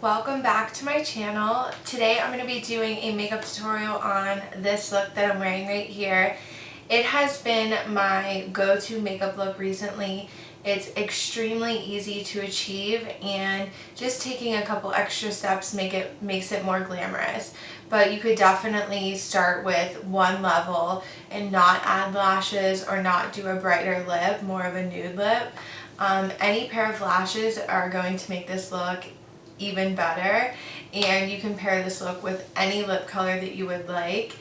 welcome back to my channel. Today I'm going to be doing a makeup tutorial on this look that I'm wearing right here. It has been my go-to makeup look recently. It's extremely easy to achieve, and just taking a couple extra steps makes it more glamorous. But you could definitely start with one level and not add lashes or not do a brighter lip, more of a nude lip. Any pair of lashes are going to make this look even better, and you can pair this look with any lip color that you would like.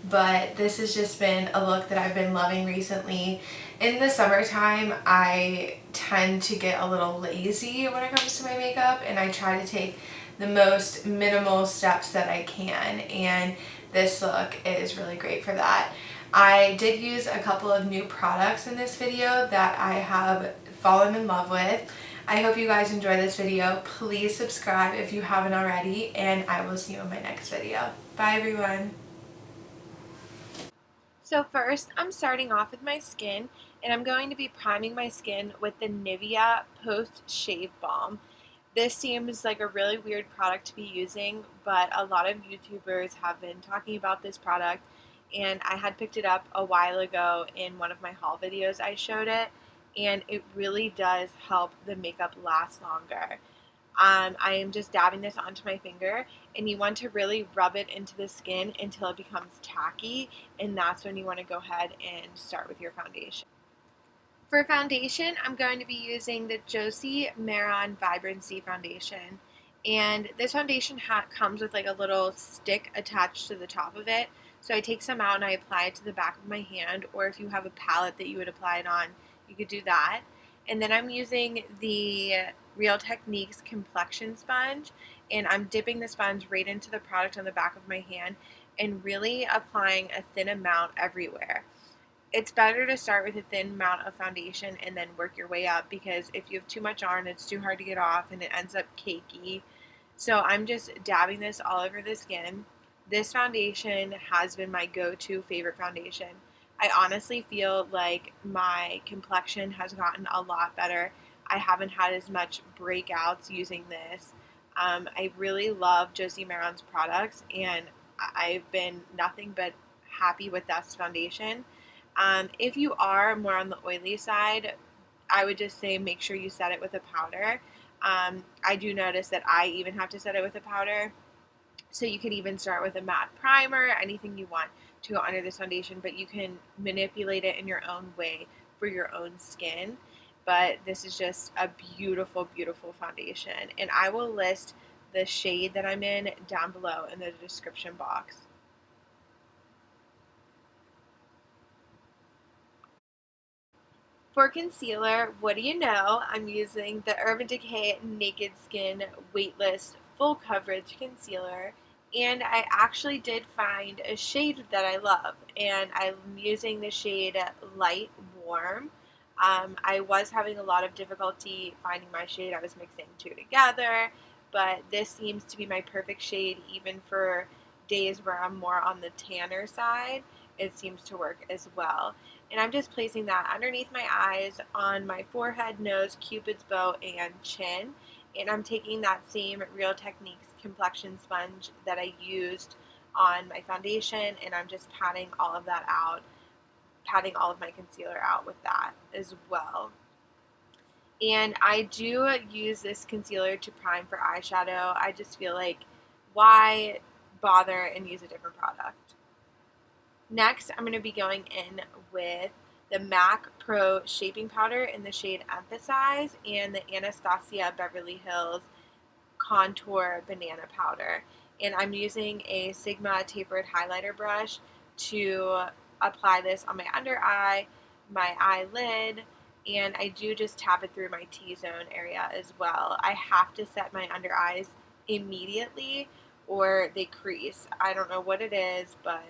But this has just been a look that I've been loving recently. In the summertime, I tend to get a little lazy when it comes to my makeup, and I try to take the most minimal steps that I can, and this look is really great for that. I did use a couple of new products in this video that I have fallen in love with. I hope you guys enjoy this video. Please subscribe if you haven't already, and I will see you in my next video. Bye everyone. So first, I'm starting off with my skin, and I'm going to be priming my skin with the Nivia Post Shave Balm. This seems like a really weird product to be using, but a lot of YouTubers have been talking about this product, and I had picked it up a while ago in one of my haul videos. I showed it, and it really does help the makeup last longer. I am just dabbing this onto my finger, and you want to really rub it into the skin until it becomes tacky, and that's when you want to go ahead and start with your foundation. For foundation, I'm going to be using the Josie Maran Vibrancy foundation, and this foundation comes with like a little stick attached to the top of it. So I take some out and I apply it to the back of my hand, or if you have a palette that you would apply it on, you could do that. And then I'm using the Real Techniques complexion sponge, and I'm dipping the sponge right into the product on the back of my hand and really applying a thin amount everywhere. It's better to start with a thin amount of foundation and then work your way up, because if you have too much on, it's too hard to get off and it ends up cakey. So I'm just dabbing this all over the skin. This foundation has been my go-to favorite foundation. I honestly feel like my complexion has gotten a lot better. I haven't had as much breakouts using this. I really love Josie Maran's products, and I've been nothing but happy with this foundation. If you are more on the oily side, I would just say make sure you set it with a powder. I do notice that I even have to set it with a powder. So you could even start with a matte primer, anything you want to go under this foundation, but you can manipulate it in your own way for your own skin. But this is just a beautiful, beautiful foundation. And I will list the shade that I'm in down below in the description box. For concealer, what do you know? I'm using the Urban Decay Naked Skin Weightless Full Coverage Concealer, and I actually did find a shade that I love, and I'm using the shade Light Warm. I was having a lot of difficulty finding my shade. I was mixing two together, but this seems to be my perfect shade even for days where I'm more on the tanner side. It seems to work as well. And I'm just placing that underneath my eyes, on my forehead, nose, cupid's bow, and chin. And I'm taking that same Real Techniques complexion sponge that I used on my foundation, and I'm just patting all of that out, patting all of my concealer out with that as well. And I do use this concealer to prime for eyeshadow. I just feel like, why bother and use a different product? Next, I'm going to be going in with the MAC Pro Shaping Powder in the shade Emphasize, and the Anastasia Beverly Hills Contour Banana Powder. And I'm using a Sigma tapered highlighter brush to apply this on my under eye, my eyelid, and I do just tap it through my T-zone area as well. I have to set my under eyes immediately or they crease. I don't know what it is, but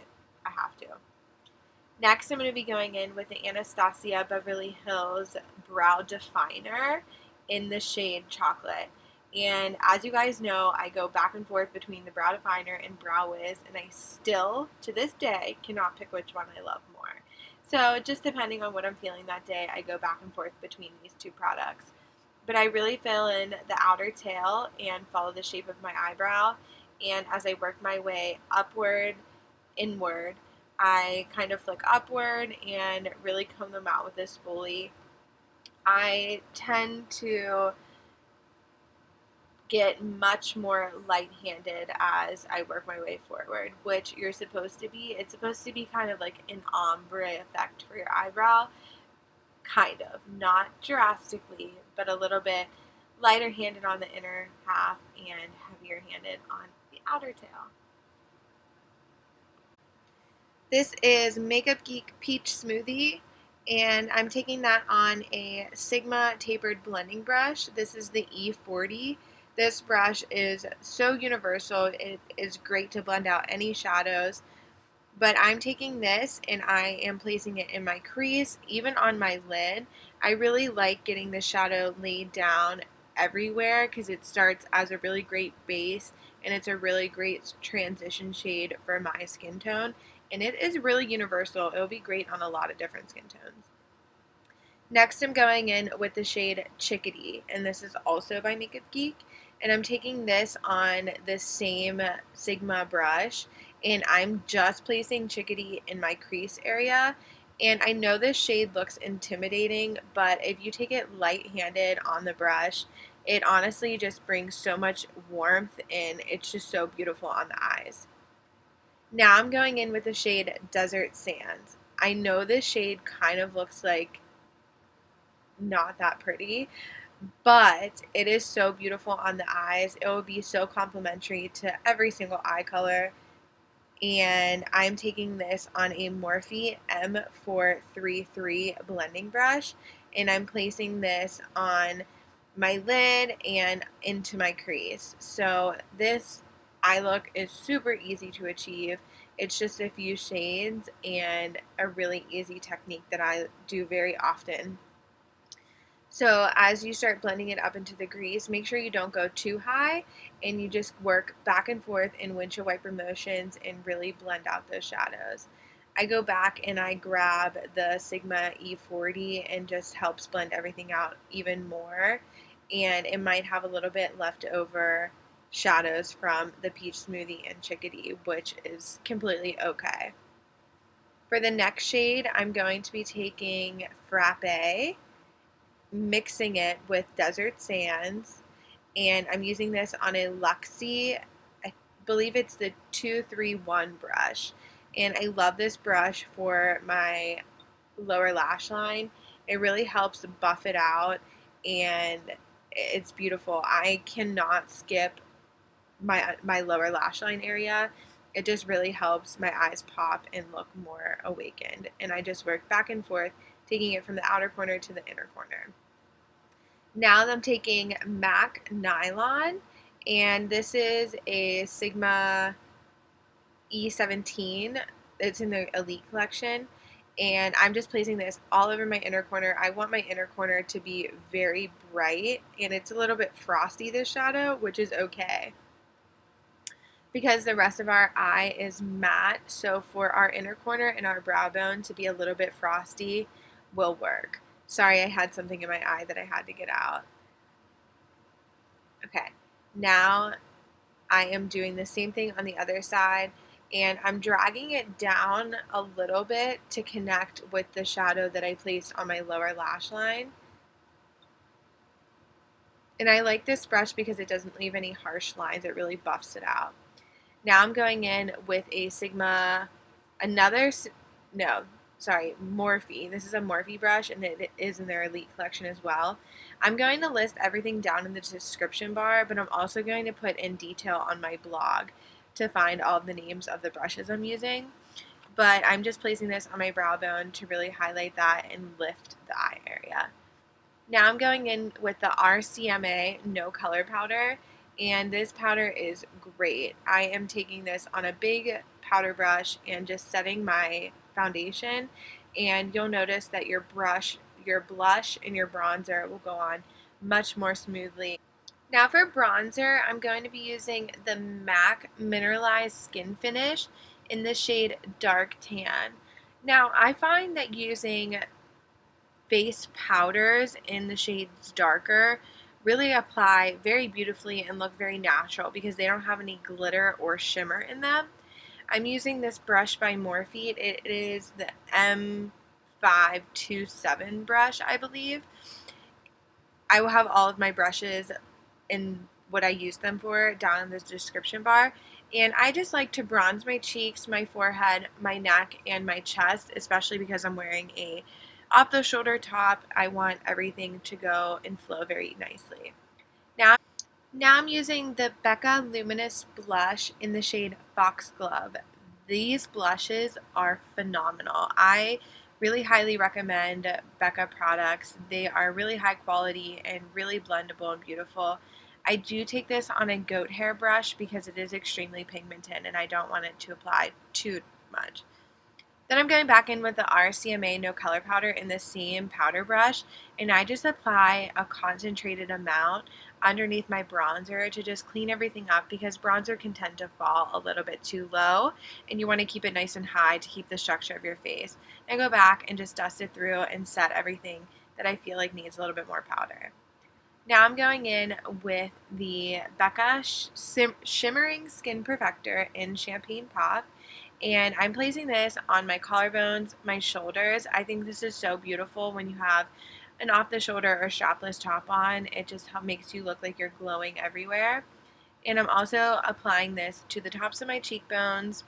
I have to. Next, I'm going to be going in with the Anastasia Beverly Hills Brow Definer in the shade Chocolate. And as you guys know, I go back and forth between the Brow Definer and Brow Wiz, and I still, to this day, cannot pick which one I love more. So just depending on what I'm feeling that day, I go back and forth between these two products. but I really fill in the outer tail and follow the shape of my eyebrow. And as I work my way upward, inward, I kind of flick upward and really comb them out with this spoolie. I tend to get much more light-handed as I work my way forward, which you're supposed to be. It's supposed to be kind of like an ombre effect for your eyebrow, kind of, not drastically, but a little bit lighter handed on the inner half and heavier handed on the outer tail. This is Makeup Geek Peach Smoothie, and I'm taking that on a Sigma tapered blending brush. This is the E40. This brush is so universal. It is great to blend out any shadows, but I'm taking this and I am placing it in my crease, even on my lid. I really like getting the shadow laid down everywhere because it starts as a really great base and it's a really great transition shade for my skin tone. And it is really universal. It'll be great on a lot of different skin tones. Next, I'm going in with the shade Chickadee, and this is also by Makeup Geek. And I'm taking this on the same Sigma brush, and I'm just placing Chickadee in my crease area. And I know this shade looks intimidating, but if you take it light-handed on the brush, it honestly just brings so much warmth, and it's just so beautiful on the eyes. Now I'm going in with the shade Desert Sands. I know this shade kind of looks like not that pretty, but it is so beautiful on the eyes. It will be so complimentary to every single eye color. And I'm taking this on a Morphe M433 blending brush, and I'm placing this on my lid and into my crease. So this eye look is super easy to achieve. It's just a few shades and a really easy technique that I do very often. So as you start blending it up into the grease, make sure you don't go too high and you just work back and forth in windshield wiper motions and really blend out those shadows. I go back and I grab the Sigma E40 and just helps blend everything out even more. And it might have a little bit left over shadows from the Peach Smoothie and Chickadee, which is completely okay. For the next shade, I'm going to be taking Frappe, mixing it with Desert Sands, and I'm using this on a Luxie, I believe it's the 231 brush, and I love this brush for my lower lash line. It really helps buff it out, and it's beautiful. I cannot skip my lower lash line area. It just really helps my eyes pop and look more awakened, and I just work back and forth, taking it from the outer corner to the inner corner. Now I'm taking MAC Nylon, and this is a Sigma E17. It's in the Elite collection, and I'm just placing this all over my inner corner. I want my inner corner to be very bright, and it's a little bit frosty, this shadow, which is okay because the rest of our eye is matte. So for our inner corner and our brow bone to be a little bit frosty will work. Sorry, I had something in my eye that I had to get out. Okay, now I am doing the same thing on the other side, and I'm dragging it down a little bit to connect with the shadow that I placed on my lower lash line. And I like this brush because it doesn't leave any harsh lines. It really buffs it out. Now I'm going in with a Sigma, Morphe. This is a Morphe brush, and it is in their Elite collection as well. I'm going to list everything down in the description bar, but I'm also going to put in detail on my blog to find all of the names of the brushes I'm using. But I'm just placing this on my brow bone to really highlight that and lift the eye area. Now I'm going in with the RCMA No Color Powder, and this powder is great. I am taking this on a big powder brush and just setting my foundation, and you'll notice that your blush, and your bronzer will go on much more smoothly. Now for bronzer, I'm going to be using the MAC Mineralize Skin Finish in the shade Dark Tan. Now I find that using face powders in the shades darker really apply very beautifully and look very natural because they don't have any glitter or shimmer in them. I'm using this brush by Morphe. It is the M527 brush, I believe. I will have all of my brushes and what I use them for down in the description bar. And I just like to bronze my cheeks, my forehead, my neck, and my chest, especially because I'm wearing a off the shoulder top. I want everything to go and flow very nicely. Now I'm using the Becca Luminous blush in the shade Foxglove. These blushes are phenomenal. I really highly recommend Becca products. They are really high quality and really blendable and beautiful. I do take this on a goat hair brush because it is extremely pigmented and I don't want it to apply too much. Then I'm going back in with the RCMA No Color Powder in the same powder brush, and I just apply a concentrated amount underneath my bronzer to just clean everything up because bronzer can tend to fall a little bit too low, and you want to keep it nice and high to keep the structure of your face. And I go back and just dust it through and set everything that I feel like needs a little bit more powder. Now I'm going in with the Becca Shimmering Skin Perfector in Champagne Pop, and I'm placing this on my collarbones, my shoulders. I think this is so beautiful when you have an off-the-shoulder or strapless top on. It just makes you look like you're glowing everywhere. And I'm also applying this to the tops of my cheekbones,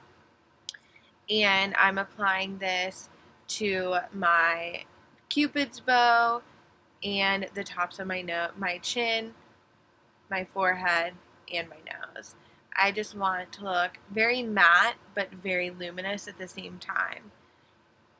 and I'm applying this to my Cupid's bow and the tops of my chin, my forehead, and my nose. I just want it to look very matte but very luminous at the same time.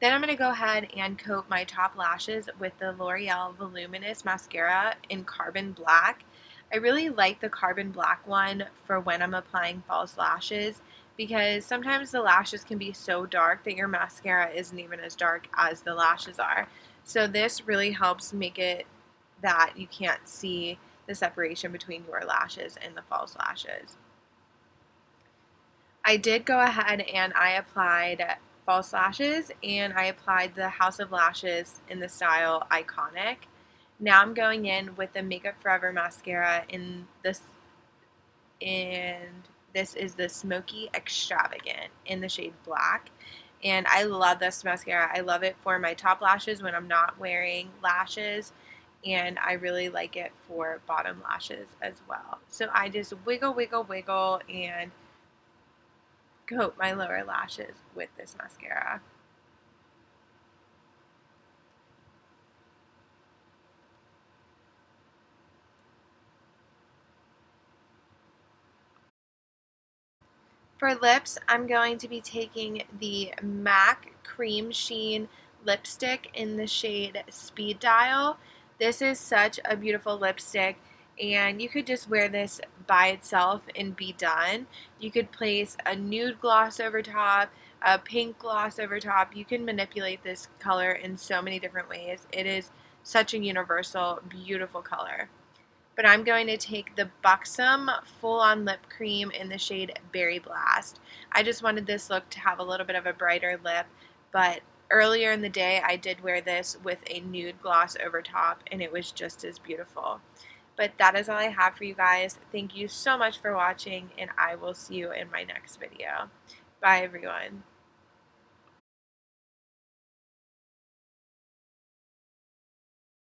Then I'm going to go ahead and coat my top lashes with the L'Oreal Voluminous Mascara in Carbon Black. I really like the Carbon Black one for when I'm applying false lashes because sometimes the lashes can be so dark that your mascara isn't even as dark as the lashes are. So this really helps make it that you can't see the separation between your lashes and the false lashes. I did go ahead and I applied false lashes and I applied the House of Lashes in the style Iconic. Now I'm going in with the Makeup Forever mascara in this, and this is the Smoky Extravagant in the shade Black. And I love this mascara. I love it for my top lashes when I'm not wearing lashes, and I really like it for bottom lashes as well. So I just wiggle, wiggle, wiggle, and coat my lower lashes with this mascara. For lips, I'm going to be taking the MAC Cream Sheen lipstick in the shade Speed Dial. This is such a beautiful lipstick, and you could just wear this by itself and be done. You could place a nude gloss over top, a pink gloss over top. You can manipulate this color in so many different ways. It is such a universal, beautiful color. But I'm going to take the Buxom full-on lip cream in the shade Berry Blast. I just wanted this look to have a little bit of a brighter lip, but earlier in the day I did wear this with a nude gloss over top, and it was just as beautiful. But that is all I have for you guys. Thank you so much for watching, and I will see you in my next video. Bye, everyone.